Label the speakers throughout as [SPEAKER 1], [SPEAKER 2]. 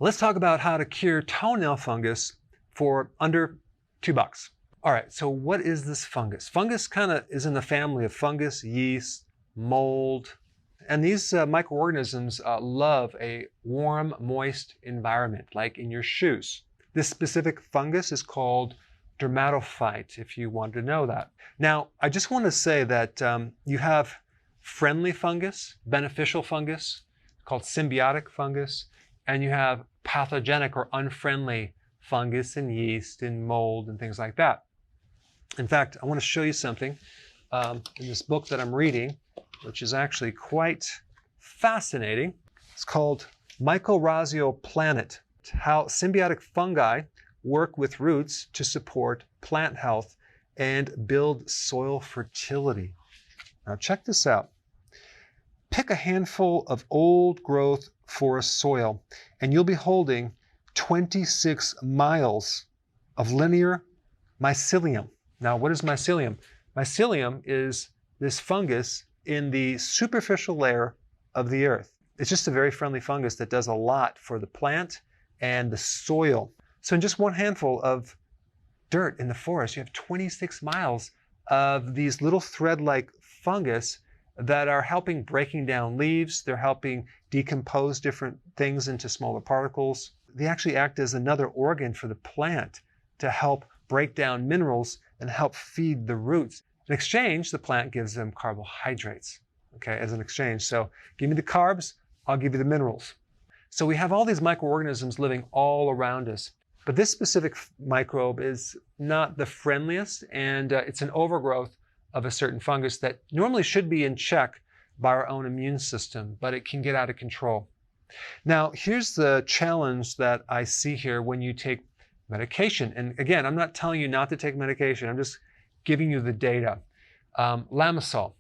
[SPEAKER 1] Let's talk about how to cure toenail fungus for under $2. All right, so what is this fungus? Fungus kind of is in the family of fungus, yeast, mold, and these microorganisms love a warm, moist environment, like in your shoes. This specific fungus is called dermatophyte, if you wanted to know that. Now, I just want to say that you have friendly fungus, beneficial fungus, called symbiotic fungus, and you have pathogenic or unfriendly fungus and yeast and mold and things like that. In fact, I want to show you something in this book that I'm reading, which is actually quite fascinating. It's called Mycorrhizal Planet: How Symbiotic Fungi Work with Roots to Support Plant Health and Build Soil Fertility. Now check this out. Pick a handful of old growth forest soil and you'll be holding 26 miles of linear mycelium. Now, what is mycelium? Mycelium is this fungus in the superficial layer of the earth. It's just a very friendly fungus that does a lot for the plant and the soil. So in just one handful of dirt in the forest, you have 26 miles of these little thread-like fungus that are helping breaking down leaves. They're helping decompose different things into smaller particles. They actually act as another organ for the plant to help break down minerals and help feed the roots. In exchange, the plant gives them carbohydrates, okay, as an exchange. So give me the carbs, I'll give you the minerals. So we have all these microorganisms living all around us. But this specific microbe is not the friendliest, and it's an overgrowth of a certain fungus that normally should be in check by our own immune system, but it can get out of control. Now, here's the challenge that I see here when you take medication. And again, I'm not telling you not to take medication. I'm just giving you the data. Lamisol,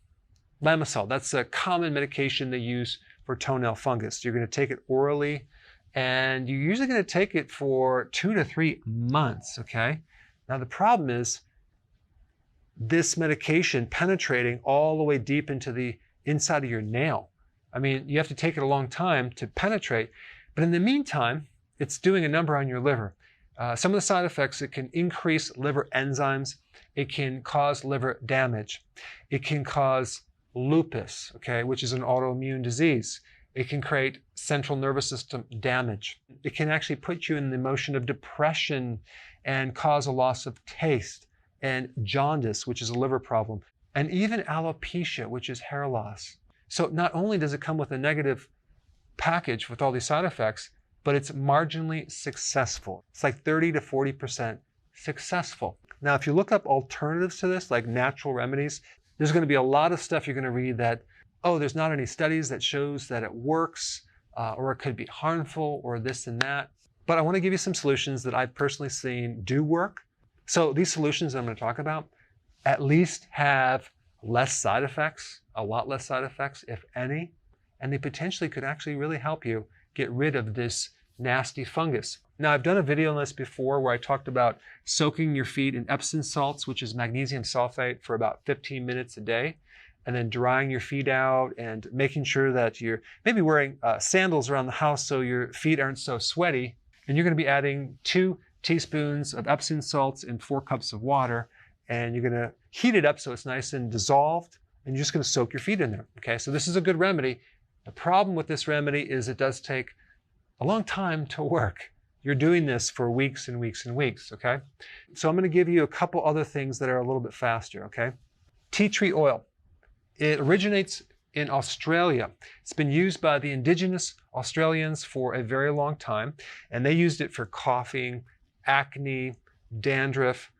[SPEAKER 1] that's a common medication they use for toenail fungus. You're going to take it orally, and you're usually going to take it for 2 to 3 months, okay? Now, the problem is this medication penetrating all the way deep into the inside of your nail. I mean, you have to take it a long time to penetrate, but in the meantime, it's doing a number on your liver. Some of the side effects: it can increase liver enzymes, it can cause liver damage, it can cause lupus, okay, which is an autoimmune disease. It can create central nervous system damage. It can actually put you in the motion of depression and cause a loss of taste, and jaundice, which is a liver problem, and even alopecia, which is hair loss. So not only does it come with a negative package with all these side effects, but it's marginally successful. It's like 30 to 40% successful. Now, if you look up alternatives to this, like natural remedies, there's going to be a lot of stuff you're going to read that, oh, there's not any studies that shows that it works, or it could be harmful, or this and that. But I want to give you some solutions that I've personally seen do work. So these solutions I'm going to talk about at least have less side effects, a lot less side effects, if any, and they potentially could actually really help you get rid of this nasty fungus. Now, I've done a video on this before where I talked about soaking your feet in Epsom salts, which is magnesium sulfate, for about 15 minutes a day, and then drying your feet out and making sure that you're maybe wearing sandals around the house so your feet aren't so sweaty. And you're going to be adding 2 teaspoons of Epsom salts in 4 cups of water, and you're going to heat it up so it's nice and dissolved, and you're just going to soak your feet in there. Okay, so this is a good remedy. The problem with this remedy is it does take a long time to work. You're doing this for weeks and weeks and weeks, okay? So I'm going to give you a couple other things that are a little bit faster, okay? Tea tree oil. It originates in Australia. It's been used by the indigenous Australians for a very long time, and they used it for coughing, acne, dandruff,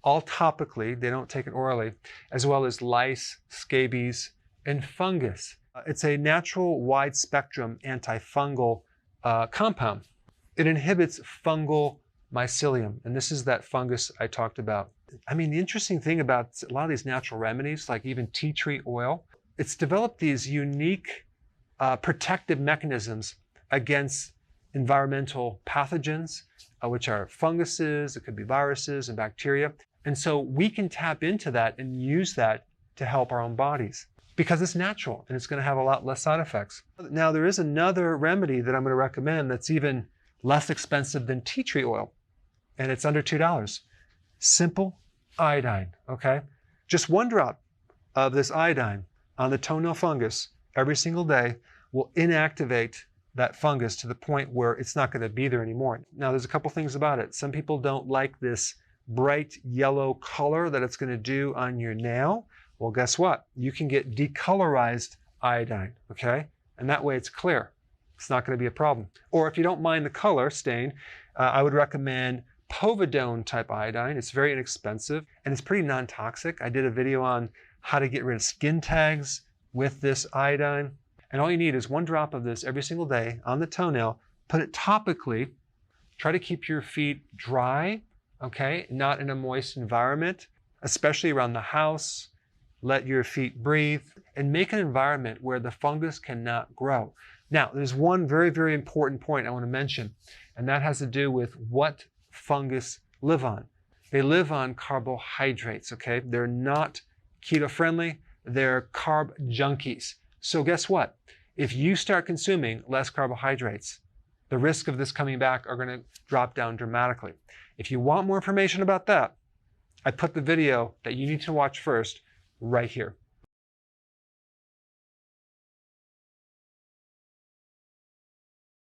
[SPEAKER 1] all topically. They don't take it orally, as well as lice, scabies, and fungus. It's a natural wide-spectrum antifungal compound. It inhibits fungal mycelium, and this is that fungus I talked about. I mean, the interesting thing about a lot of these natural remedies, like even tea tree oil, it's developed these unique protective mechanisms against environmental pathogens, which are funguses, it could be viruses and bacteria. And so we can tap into that and use that to help our own bodies because it's natural and it's going to have a lot less side effects. Now, there is another remedy that I'm going to recommend that's even less expensive than tea tree oil, and it's under $2. Simple iodine, okay? Just 1 drop of this iodine on the toenail fungus every single day will inactivate that fungus to the point where it's not going to be there anymore. Now, there's a couple things about it. Some people don't like this bright yellow color that it's going to do on your nail. Well, guess what? You can get decolorized iodine, okay? And that way it's clear. It's not going to be a problem. Or if you don't mind the color stain, I would recommend povidone type iodine. It's very inexpensive and it's pretty non-toxic. I did a video on how to get rid of skin tags with this iodine. And all you need is 1 drop of this every single day on the toenail. Put it topically. Try to keep your feet dry, okay? Not in a moist environment, especially around the house. Let your feet breathe and make an environment where the fungus cannot grow. Now, there's one very, very important point I want to mention, and that has to do with what fungus live on. They live on carbohydrates, okay? They're not keto friendly, they're carb junkies. So guess what? If you start consuming less carbohydrates, the risk of this coming back are going to drop down dramatically. If you want more information about that, I put the video that you need to watch first right here.